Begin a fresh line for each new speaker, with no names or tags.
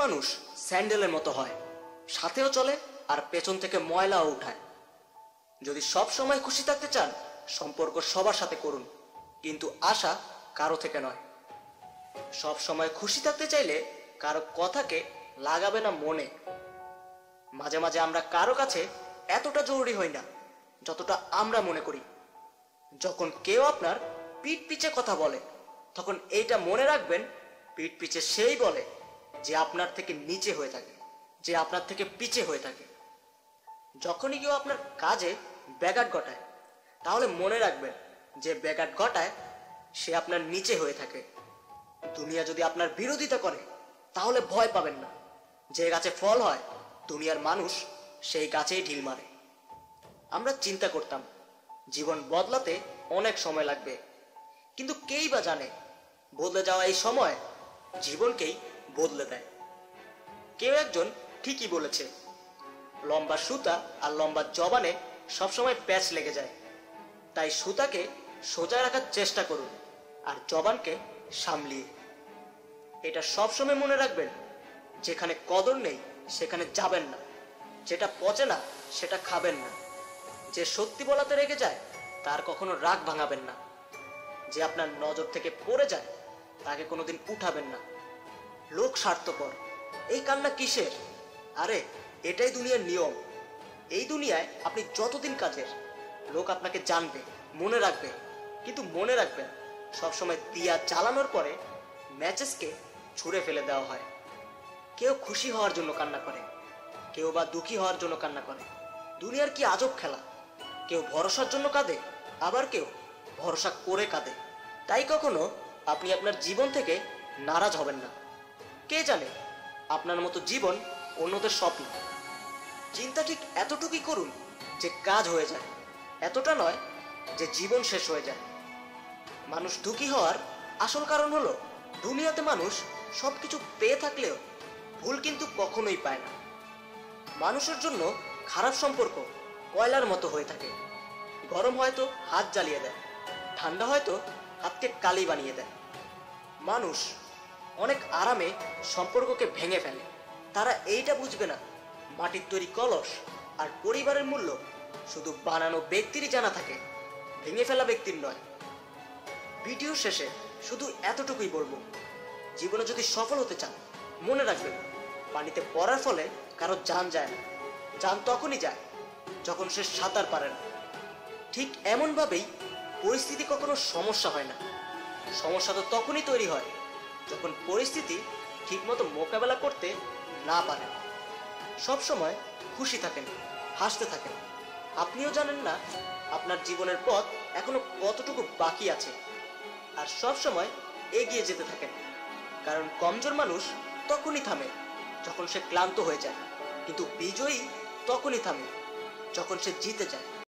মানুষ স্যান্ডেলের মতো হয়, সাথেও চলে আর পেছন থেকে ময়লাও উঠায়। যদি সব সময় খুশি থাকতে চান, সম্পর্ক সবার সাথে করুন, কিন্তু আশা কারো থেকে নয়। সব সময় খুশি থাকতে চাইলে কারো কথাকে লাগাবে না মনে। মাঝে মাঝে আমরা কারো কাছে এতটা জরুরি হই না যতটা আমরা মনে করি। যখন কেউ আপনার পিঠ পিছে কথা বলে, তখন এইটা মনে রাখবেন, পিঠ পিছে সেই বলে যে আপনার থেকে নিচে হয়ে থাকে, যে আপনার থেকে পিছে হয়ে থাকে। যখনই কেউ আপনার কাজে ব্যাঘাত ঘটায়, তাহলে মনে রাখবেন যে ব্যাঘাত ঘটায় সে আপনার নিচে হয়ে থাকে। দুনিয়া যদি আপনার বিরোধিতা করে, তাহলে ভয় পাবেন না। যে গাছে ফল হয়, দুনিয়ার মানুষ সেই গাছেই ঢিল মারে। আমরা চিন্তা করতাম জীবন বদলাতে অনেক সময় লাগবে, কিন্তু কেই বা জানে বদলে যাওয়া এই সময় জীবনকেই বদলে দেয়। কেউ একজন ঠিকই বলেছে, লম্বা সুতা আর লম্বা জবানে সবসময় প্যাচ লেগে যায়। তাই সুতাকে সোজা রাখার চেষ্টা করুন আর জবানকে সামলিয়ে। এটা সবসময় মনে রাখবেন, যেখানে কদর নেই সেখানে যাবেন না, যেটা পচে না সেটা খাবেন না, যে সত্যি বলাতে রেগে যায় তার কখনো রাগ ভাঙাবেন না, যে আপনার নজর থেকে পড়ে যায় তাকে কোনোদিন উঠাবেন না। লোক স্বার্থপর, এই কান্না কিসের? আরে এটাই দুনিয়ার নিয়ম। এই দুনিয়ায় আপনি যতদিন কাজের, লোক আপনাকে জানবে, মনে রাখবে, কিন্তু মনে রাখবেন সবসময় দিয়া জ্বালানোর পরে ম্যাচেসকে ছুঁড়ে ফেলে দেওয়া হয়। কেউ খুশি হওয়ার জন্য কান্না করে, কেউ বা দুঃখী হওয়ার জন্য কান্না করে। দুনিয়ার কি আজব খেলা! কেউ ভরসার জন্য কাঁদে, আবার কেউ ভরসা করে কাঁদে। তাই কখনো আপনি আপনার জীবন থেকে নারাজ হবেন না। কে জানে আপনার মতো জীবন অন্যদের স্বপ্ন। চিন্তা ঠিক এতটুকুই করুন যে কাজ হয়ে যায়, এতটা নয় যে জীবন শেষ হয়ে যায়। মানুষ দুঃখী হওয়ার আসল কারণ হলো, দুনিয়াতে মানুষ সবকিছু পেয়ে থাকলেও ভুল কিন্তু কখনোই পায় না। মানুষের জন্য খারাপ সম্পর্ক কয়লার মতো হয়ে থাকে। গরম হয়তো হাত জ্বালিয়ে দেয়, ঠান্ডা হয়তো হাতকে কালি বানিয়ে দেয়। মানুষ অনেক আরামে সম্পর্ককে ভেঙে ফেলে। তারা এইটা বুঝবে না, মাটির তৈরি কলস আর পরিবারের মূল্য শুধু বানানো ব্যক্তিরই জানা থাকে, ভেঙে ফেলা ব্যক্তির নয়। ভিডিও শেষে শুধু এতটুকুই বলবো, জীবনে যদি সফল হতে চান, মনে রাখবেন পানিতে পড়ার ফলে কারো জান যায় না। জান তখনই যায় যখন সে সাঁতার পারে না। ঠিক এমনভাবেই পরিস্থিতি কখনো সমস্যা হয় না। সমস্যা তো তখনই তৈরি হয় যখন পরিস্থিতি ঠিকমতো মোকাবেলা করতে না পারে। সবসময় খুশি থাকেন, হাসতে থাকেন। আপনিও জানেন না আপনার জীবনের পথ এখনো কতটুকু বাকি আছে। আর সবসময় এগিয়ে যেতে থাকেন, কারণ কমজোর মানুষ তখনই থামে যখন সে ক্লান্ত হয়ে যায়, কিন্তু বিজয়ী তখনই থামে যখন সে জিতে যায়।